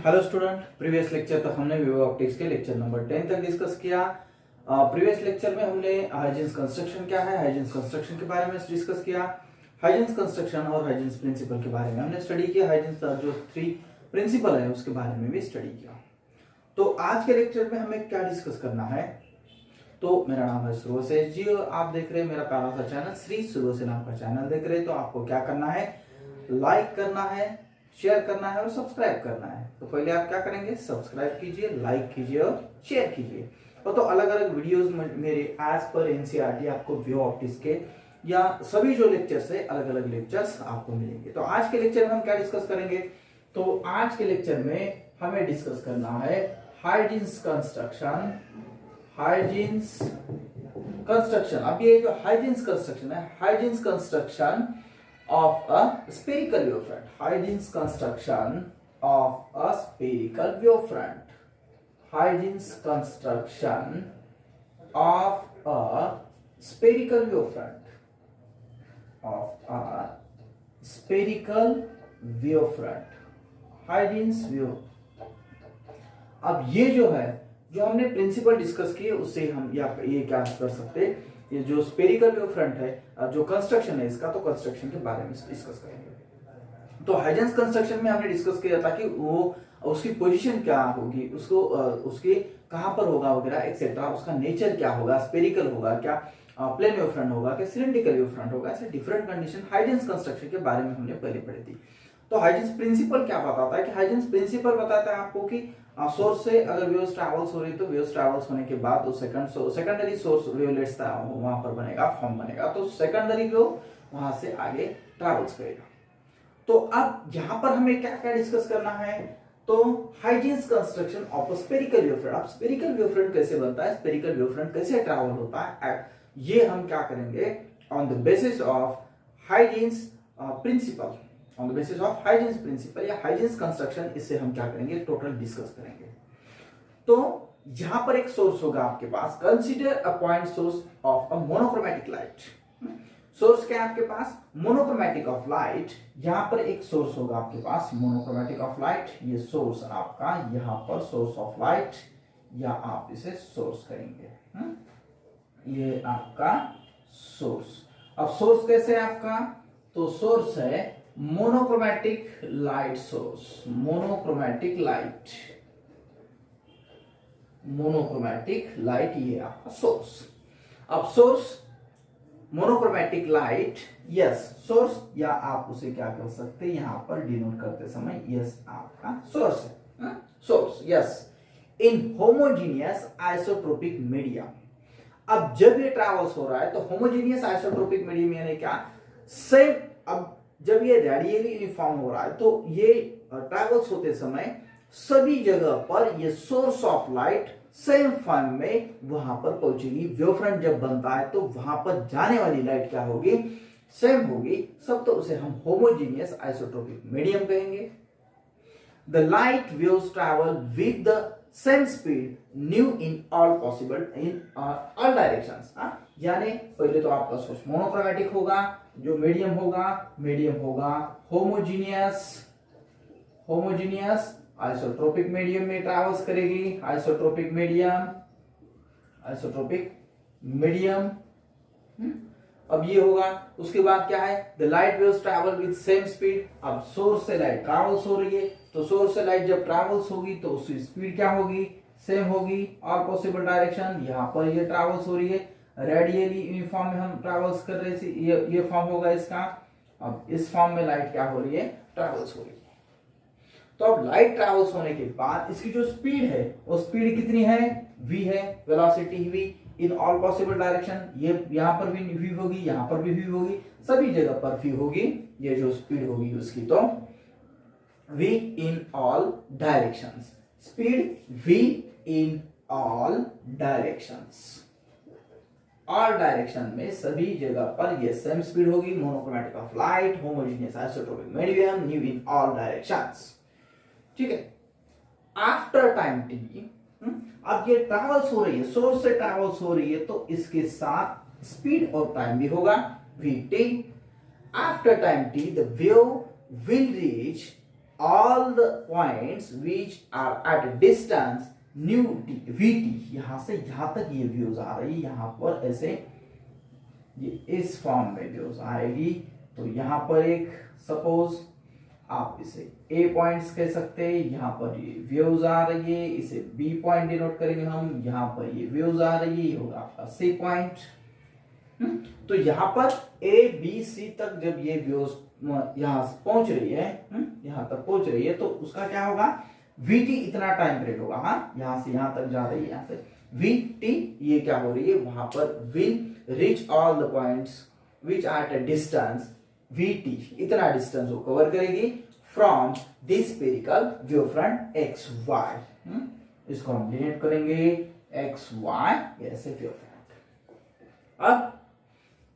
Hello student, previous lecture तक हमने Vivo optics के लेक्चर नंबर 10 तक डिस्कस किया। प्रीवियस लेक्चर में हमने हाइजेंस कंस्ट्रक्शन क्या है, हाइजेंस कंस्ट्रक्शन के बारे में डिस्कस किया। हाइजेंस कंस्ट्रक्शन और हाइजेंस प्रिंसिपल के बारे में हमने स्टडी किया। हाइजेंस जो 3 प्रिंसिपल है उसके बारे में भी स्टडी किया। तो आज के लेक्चर में हमें क्या डिस्कस करना है, तो मेरा नाम है सुरोसेश जी और आप देख रहे हैं मेरा प्यारा सा चैनल श्री सुरोसे नाम का चैनल देख रहे हैं। तो आपको क्या करना है, लाइक करना है, शेयर करना है और सब्सक्राइब करना है। तो पहले आप क्या करेंगे, सब्सक्राइब कीजिए, लाइक कीजिए और शेयर कीजिए। और तो अलग अलग वीडियोस मेरे एज पर एनसीईआरटी आपको विवो ऑप्टिक्स के या सभी जो लेक्चर्स है अलग अलग लेक्चर्स आपको मिलेंगे। तो आज के लेक्चर में हम क्या डिस्कस करेंगे, तो आज के लेक्चर में हमें डिस्कस करना है हाइजीन्स कंस्ट्रक्शन। हाइजीन्स कंस्ट्रक्शन, अब ये जो हाइजीन्स कंस्ट्रक्शन है, hygienes construction of a spherical wavefront. Hygene's construction of a spherical wavefront. Hygene's construction of a spherical wavefront. Of a spherical wavefront. Hygene's view. अब ये जो है, जो हमने प्रिंसिपल डिस्कस किए उससे हम ये क्या कर सकते हैं, ये जो स्पेरिकल वेव फ्रंट है, जो कंस्ट्रक्शन है इसका, तो कंस्ट्रक्शन के बारे में डिस्कस करेंगे। तो हाइजेंस कंस्ट्रक्शन में हमने डिस्कस किया था कि वो उसकी पोजीशन क्या होगी, उसको उसके कहां पर होगा वगैरह एक्सेट्रा, उसका नेचर क्या होगा, स्पेरिकल होगा क्या, प्लेन वेव फ्रंट होगा क्या, सिलेंड्रिकल वेव फ्रंट होगा, ऐसे डिफरेंट कंडीशन हाइजेंस कंस्ट्रक्शन के बारे में हमने पहले पढ़ी थी। तो हाइजेंस प्रिंसिपल क्या बताता है कि हाइजेंस प्रिंसिपल बताता है आपको कि सोर्स से अगर वेव्स ट्रैवल्स हो रही है तो वेव्स ट्रैवल्स होने के बाद तो सेकेंडरी सोर्स वेवलेट्स वहां पर बनेगा, फॉर्म बनेगा, तो सेकेंडरी वेव वहां से आगे ट्रैवल्स करेगा। तो अब यहां पर हमें क्या क्या डिस्कस करना है, तो Huygens construction of spherical wave front. अब स्पेरिकल वेव फ्रंट कैसे बनता है, स्पेरिकल वेव फ्रंट कैसे ट्रैवल होता है, ये हम क्या करेंगे on the basis of Huygens principle, on the basis of Huygens principle या हाइजेंस कंस्ट्रक्शन, इससे हम क्या करेंगे, टोटल डिस्कस करेंगे। तो यहां पर एक सोर्स होगा आपके पास, consider a point source of a monochromatic light. Source क्या है आपके पास, मोनोक्रोमैटिक ऑफ लाइट। यहां पर एक सोर्स होगा आपके पास मोनोक्रोमैटिक ऑफ लाइट, ये सोर्स आपका यहां पर सोर्स ऑफ लाइट, या आप इसे सोर्स करेंगे, ये आपका सोर्स। अब सोर्स कैसे है आपका, तो सोर्स है monochromatic light source, monochromatic light, monochromatic light, ये आपका सोर्स। अब source monochromatic light, yes source, या आप उसे क्या कर सकते हैं यहां पर डिनोट करते समय, यस आपका सोर्स है, सोर्स, यस, इन होमोजीनियस आइसोट्रोपिक मीडियम। अब जब ये ट्रैवल्स हो रहा है तो होमोजीनियस आइसोट्रोपिक मीडियम यानी क्या, सेम। अब जब ये रेडियली यूनिफॉर्म हो रहा है तो ये ट्रैवल्स होते समय सभी जगह पर ये source of light same form में वहां पर पहुंचेगी। वेवफ्रंट जब बनता है तो वहां पर जाने वाली लाइट क्या होगी, सेम होगी सब, तो उसे हम होमोजीनियस आइसोट्रोपिक मीडियम कहेंगे। The light waves travel with the same speed new in all possible in all directions. यानी पहले तो आपका सोर्स मोनोक्रोमैटिक होगा, जो मीडियम होगा होमोजीनियस, होमोजीनियस आइसोट्रोपिक मीडियम में ट्रैवल्स करेगी, आइसोट्रोपिक मीडियम, आइसोट्रोपिक मीडियम। अब ये होगा, उसके बाद क्या है, the light waves travel with same speed. अब सोर्स से लाइट ट्रैवल्स हो रही है तो सोर्स से लाइट जब ट्रैवल्स होगी तो उसकी स्पीड क्या होगी, सेम होगी, ऑल पॉसिबल डायरेक्शन। यहां पर ये ट्रैवल्स हो रही है रेडियली यूनिफॉर्म में, हम ट्रैवल्स कर रहे थे, ये फॉर्म होगा इसका। अब इस फॉर्म में लाइट क्या हो रही है, ट्रैवल्स हो रही है। तो अब लाइट ट्रैवल्स होने के बाद इसकी जो स्पीड है वो स्पीड कितनी है, v है, वेलोसिटी v इन ऑल पॉसिबल डायरेक्शन। ये यहां पर भी v होगी, यहां पर भी v होगी, सभी जगह पर v होगी, ये जो स्पीड होगी उसकी, तो v in all directions, speed v in all directions, all direction में सभी जगह पर ये सेम स्पीड होगी, monochromatic of light, homogeneous isotropic medium, new in all directions. ठीक है, आफ्टर टाइम टी, अब ये ट्रैवल्स हो रही है, सोर्स से ट्रैवल्स हो रही है तो इसके साथ स्पीड और टाइम भी होगा, vt। After time t the wave will reach all the points which are at a distance nu t vt, यहां से यहां तक ये व्यूज आ रही है, यहां पर ऐसे ये इस फॉर्म में व्यूज आएगी। तो यहां पर एक सपोज आप इसे ए पॉइंट्स कह सकते हैं, यहां पर ये व्यूज आ रही है, इसे बी पॉइंट डिनोट करेंगे हम, यहां पर ये व्यूज आ रही है, ये होगा आपका सी पॉइंट। तो यहां पर ए बी सी तक जब ये व्यूज यहां से पहुंच रही है, यहां तक पहुंच रही है, तो उसका क्या होगा, vt इतना टाइम पीरियड होगा। हाँ, यहां से यहां तक जा रही है, यहां से vt ये क्या हो रही है, वहां पर will reach all the points which are at a distance vt, इतना डिस्टेंस वो कवर करेगी from this spherical wavefront xy। इसको हम डिनोट करेंगे xy ऐसे wavefront। अब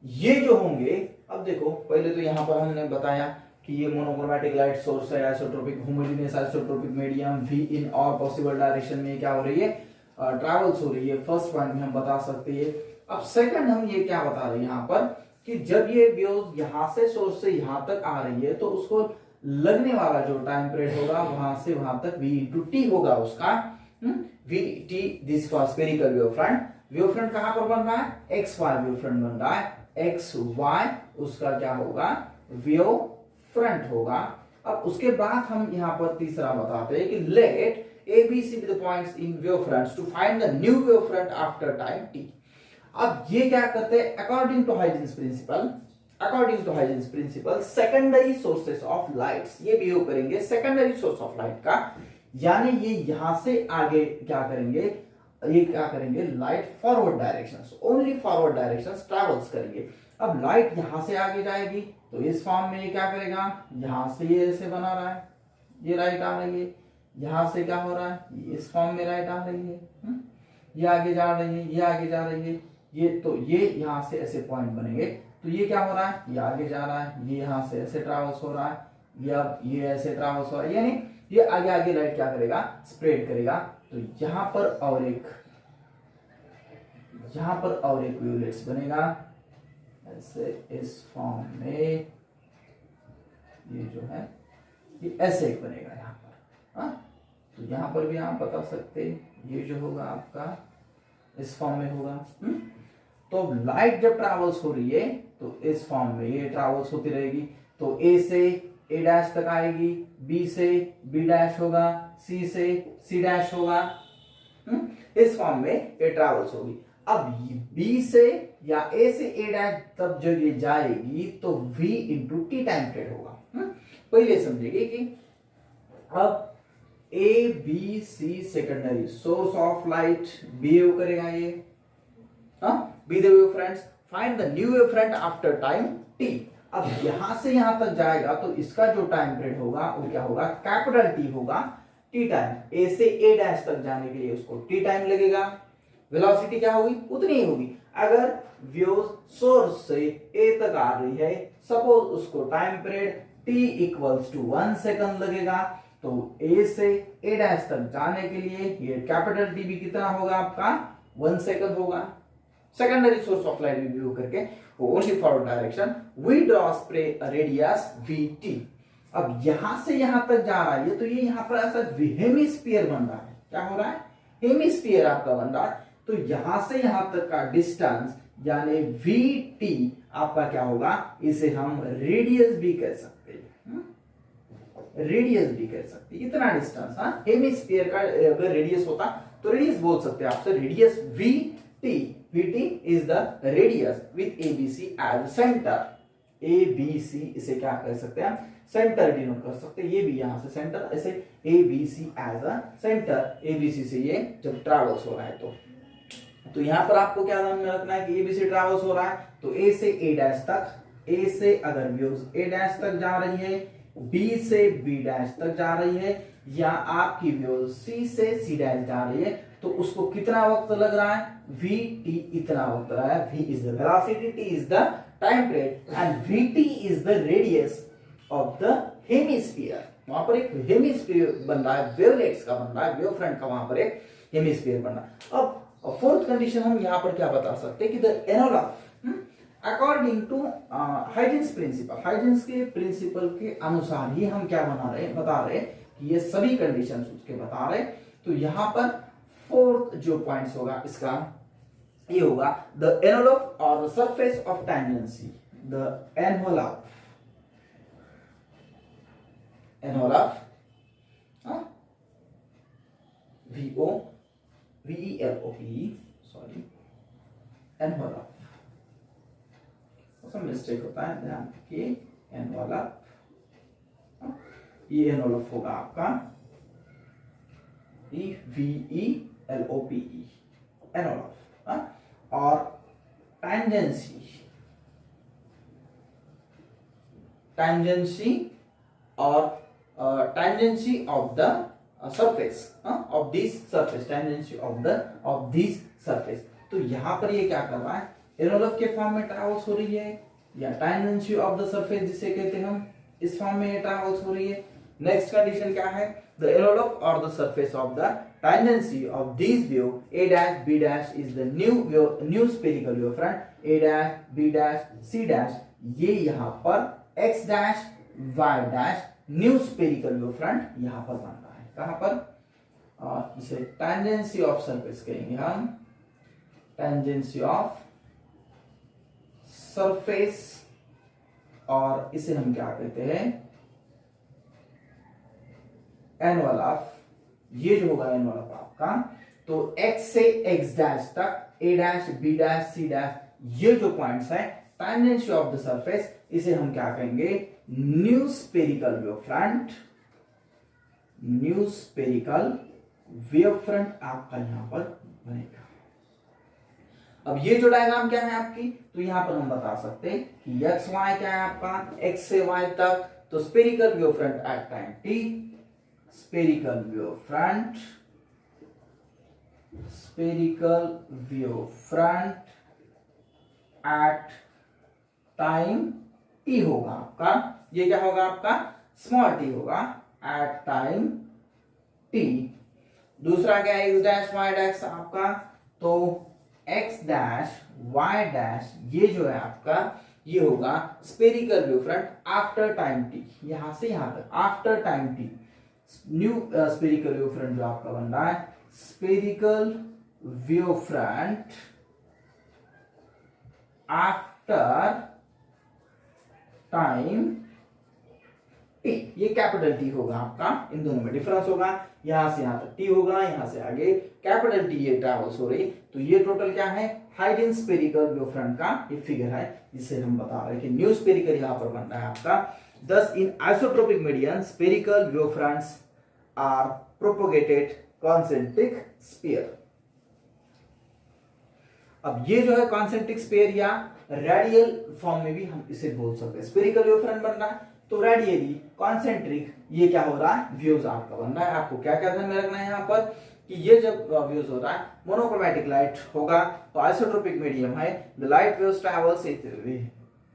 ये जो होंगे, अब देखो पहले तो यहां पर हमने बताया कि ये मोनोक्रोमैटिक लाइट सोर्स है, isotropic homogeneous isotropic medium we in all possible direction में क्या हो रही है, ट्रैवल्स हो रही है। फर्स्ट पॉइंट में हम बता सकते हैं। अब सेकंड हम ये क्या बता रहे हैं यहाँ पर कि जब ये वेव्स यहां से सोर्स से यहां तक आ रही है, तो उसको लगने वाला जो टाइम पीरियड होगा वहां से वहां तक v इंटू टी होगा उसका। v t this for spherical wave front. Wave front कहां पर बन रहा है, एक्स वाई वेव फ्रंट बन रहा है, एक्स वाई उसका क्या होगा, वेव फ्रंट होगा। अब उसके बाद हम यहां पर तीसरा बताते हैं कि let A B C the points in wave fronts to find the new wave front after time T. अब ये क्या करते हैं, according to Huygens principle secondary sources of lights ये बिहेव करेंगे सेकेंडरी सोर्स ऑफ लाइट का, यानी ये यहां से आगे क्या करेंगे, ये क्या करेंगे, light forward directions, only forward directions travels करेंगे। अब लाइट यहां से आगे जाएगी तो इस फॉर्म में ये क्या करेगा, यहां से ये ऐसे बना रहा है, ये लाइट आ रही है, यहां से क्या हो रहा है, ये इस फॉर्म में लाइट आ रही है, ये आगे जा रही है, ये आगे जा रही है, ये तो ये यहां से ऐसे पॉइंट बनेंगे। तो ये क्या हो रहा है, ये आगे जा रहा है, ये यहां से ऐसे ट्रैवल्स हो रहा है, ये ऐसे ट्रैवल्स हो रहा है, यानी ये आगे आगे लाइट क्या करेगा, स्प्रेड करेगा। तो यहां पर और एक वेवलेट्स बनेगा ऐसे इस फॉर्म में, ये जो है ये ऐसे एक बनेगा यहां पर। हाँ, तो यहां पर भी आप बता सकते ये जो होगा आपका इस फॉर्म में होगा। तो लाइट जब ट्रैवल्स हो रही है तो इस फॉर्म में ये ट्रैवल्स होती रहेगी। तो ए से ए डैश तक आएगी, बी से बी डैश होगा, सी से सी डैश होगा, इस फॉर्म में ये ट्रैवल्स होगी। अब बी से या ए से ए डैश तब जब ये जाएगी तो v into T time period होगा। पहले समझेंगे कि अब A B C secondary source of light behave करेगा ये, be the wave fronts, find the new wave front after time T. अब यहां से यहां तक जाएगा तो इसका जो टाइम पीरियड होगा वो क्या होगा, कैपिटल टी होगा, टी टाइम। ए से ए डैश तक जाने के लिए उसको टी टाइम लगेगा, वेलोसिटी क्या होगी, उतनी ही होगी। अगर वेव सोर्स से ए तक आ रही है, सपोज उसको time period T equals to 1 second लगेगा, तो ए से ए डैश तक जाने के लिए ये कैपिटल टी भी कितना होगा आपका, 1 सेकंड होगा। Secondary source of light view करके only forward direction, we draw spray radius vt। अब यहां से यहां तक जा रहा है तो ये यहां पर ऐसा हेमिस्फीयर बन रहा है, क्या हो रहा है, हेमिस्फीयर आपका बन रहा है। तो यहां से यहां तक का डिस्टेंस यानी vt आपका क्या होगा, इसे हम रेडियस भी कह सकते हैं, रेडियस भी कह सकते हैं, इतना डिस्टेंस। हाँ, हेमिस्फीयर का अगर रेडियस होता तो रेडियस बोल सकते हैं आपसे, radius vt is the radius with ABC as center। ABC इसे क्या कर सकते हैं, सेंटर डिनोट कर सकते हैं, ये भी यहां से सेंटर, ऐसे ABC as a center, ABC से ये जब ट्रैवल्स हो रहा है तो यहां पर आपको क्या ध्यान में रखना है कि ABC ट्रैवल्स हो रहा है तो A से A डैश तक, A से अगर वेव्स A डैश तक जा रही है, B से B डैश तक जा रही है, या आपकी वेव्स C से C डैश जा रही है, तो उसको कितना वक्त लग रहा है, vt इतना वक्त रहा है। v is the velocity, t is the time period and vt is the radius of the hemisphere। वहां पर एक हेमिस्फीयर बन रहा है, वेवलेट्स का बन रहा है, वेव फ्रंट का वहां पर एक हेमिस्फीयर बन रहा है। अब फोर्थ कंडीशन हम यहां पर क्या बता सकते हैं कि the according to Huygens principle, Huygens के प्रिंसिपल के अनुसार ही हम क्या बता रहे कि ये सभी कंडीशंस उसके बता रहे। तो यहां पर फोर्थ जो पॉइंट्स होगा इसका ये होगा द एनवलप और the surface of tangency, the envelope VELOP, sorry envelope, सब मिस्टेक होता है, ध्यान रखिए। एनवलप, ये एनवलप होगा आपका VELOPE, एनवलप। और टेंजेंसी और tangency of the surface of this surface, tangency of this surface। तो यहां पर ये क्या कर रहा है, एनवलप के फॉर्म में ट्रैवल्स हो रही है, या टेंजेंसी ऑफ द सरफेस जिसे कहते हैं हम, इस फॉर्म में ट्रैवल्स हो रही है। नेक्स्ट कंडीशन क्या है, द एनवलप और the surface of the tangency of this view A dash B dash is the new spherical wave front, A dash B dash C dash, ये यहाँ पर X dash Y dash new spherical wave front यहां पर बन रहा है। कहां पर, इसे टेंजेंसी ऑफ सरफेस कहेंगे हम, टेंजेंसी ऑफ सरफेस, और इसे हम क्या कहते हैं, एनवलप। ये जो होगा एनवलप आपका, तो X से X डैश तक, A dash B dash C dash, ये जो पॉइंट्स है टेंजेंसी ऑफ द सरफेस, इसे हम क्या कहेंगे, new spherical wave front. New spherical wave front आपका यहां पर बनेगा। अब ये जो डायग्राम क्या है आपकी, तो यहां पर हम बता सकते हैं कि एक्स वाई क्या है आपका, एक्स से वाई तक, तो spherical wave front at time T, spherical wave front, spherical wave front at time T होगा आपका, ये क्या होगा आपका, स्मॉल टी होगा एट टाइम टी। दूसरा क्या है, एक्स डैश वाई डैश आपका, तो एक्स डैश वाई डैश ये जो है आपका, ये होगा spherical wave front after time T, यहां से यहां तक after time T. New spherical wave front जो आपका बन रहा है, spherical wave front after time T, ये कैपिटल टी होगा आपका, इन दोनों में डिफरेंस होगा, यहां से यहां तक टी होगा, यहां से आगे कैपिटल टी ये ट्रैवल्स हो रही। तो ये टोटल क्या है, हाइजेंस स्फेरिकल वेव फ्रंट का ये फिगर है, जिससे हम बता रहे हैं कि न्यू स्फेरिकल यहां पर बन रहा है आपका। Thus in isotropic medium spherical wave fronts are propagated concentric sphere। अब ये जो है कॉन्सेंट्रिक स्फीयर या रेडियल फॉर्म में भी हम इसे बोल सकते हैं। स्फेरिकल वेव फ्रंट बन रहा है, तो रेडियली कॉन्सेंट्रिक ये क्या हो रहा है, वेव्स आपका बन रहा है। आपको क्या क्या ध्यान में रखना है यहाँ पर, कि ये जब वेव्स हो रहा है मोनोक्रोमैटिक लाइट होगा, तो आइसोट्रोपिक मीडियम है, the light waves travels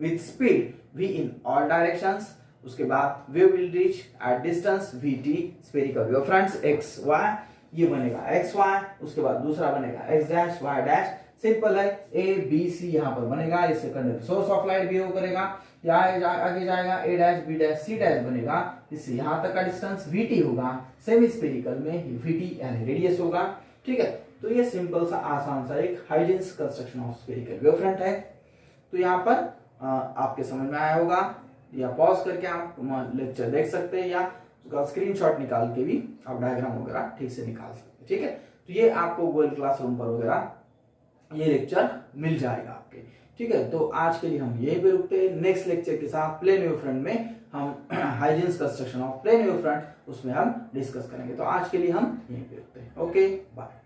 with speed v in all directions। उसके बाद wave will reach at distance vt, spherical wave fronts x y, ये बनेगा x y, उसके बाद दूसरा बनेगा x dash y dash, simple है, a b c यहाँ पर बनेगा, इससे conduct source of light behave करेगा, आगे जाएगा a dash b dash c dash बनेगा, इससे यहाँ तक का डिस्टेंस vt होगा, सेमी स्फेरिकल में vt यानी रेडियस होगा। ठीक है, तो ये सिंपल सा आसान सा एक Huygens construction of spherical wave front है। तो यहाँ पर आपके समझ में आया होगा, या पॉज करके आप लेक्चर देख सकते हैं, या उसका स्क्रीनशॉट निकाल के भी आप डायग्राम वगैरह ठीक से निकाल सकते हैं। ठीक है, तो ये आपको गूगल क्लासरूम पर वगैरह ये लेक्चर मिल जाएगा आपके। ठीक है, तो आज के लिए हम यहीं पे रुकते हैं। नेक्स्ट लेक्चर के साथ प्लेन वेव फ्रंट में हम Huygens construction of plane wave front उसमें हम डिस्कस करेंगे। तो आज के लिए हम यहीं पे रुकते हैं। Okay, bye.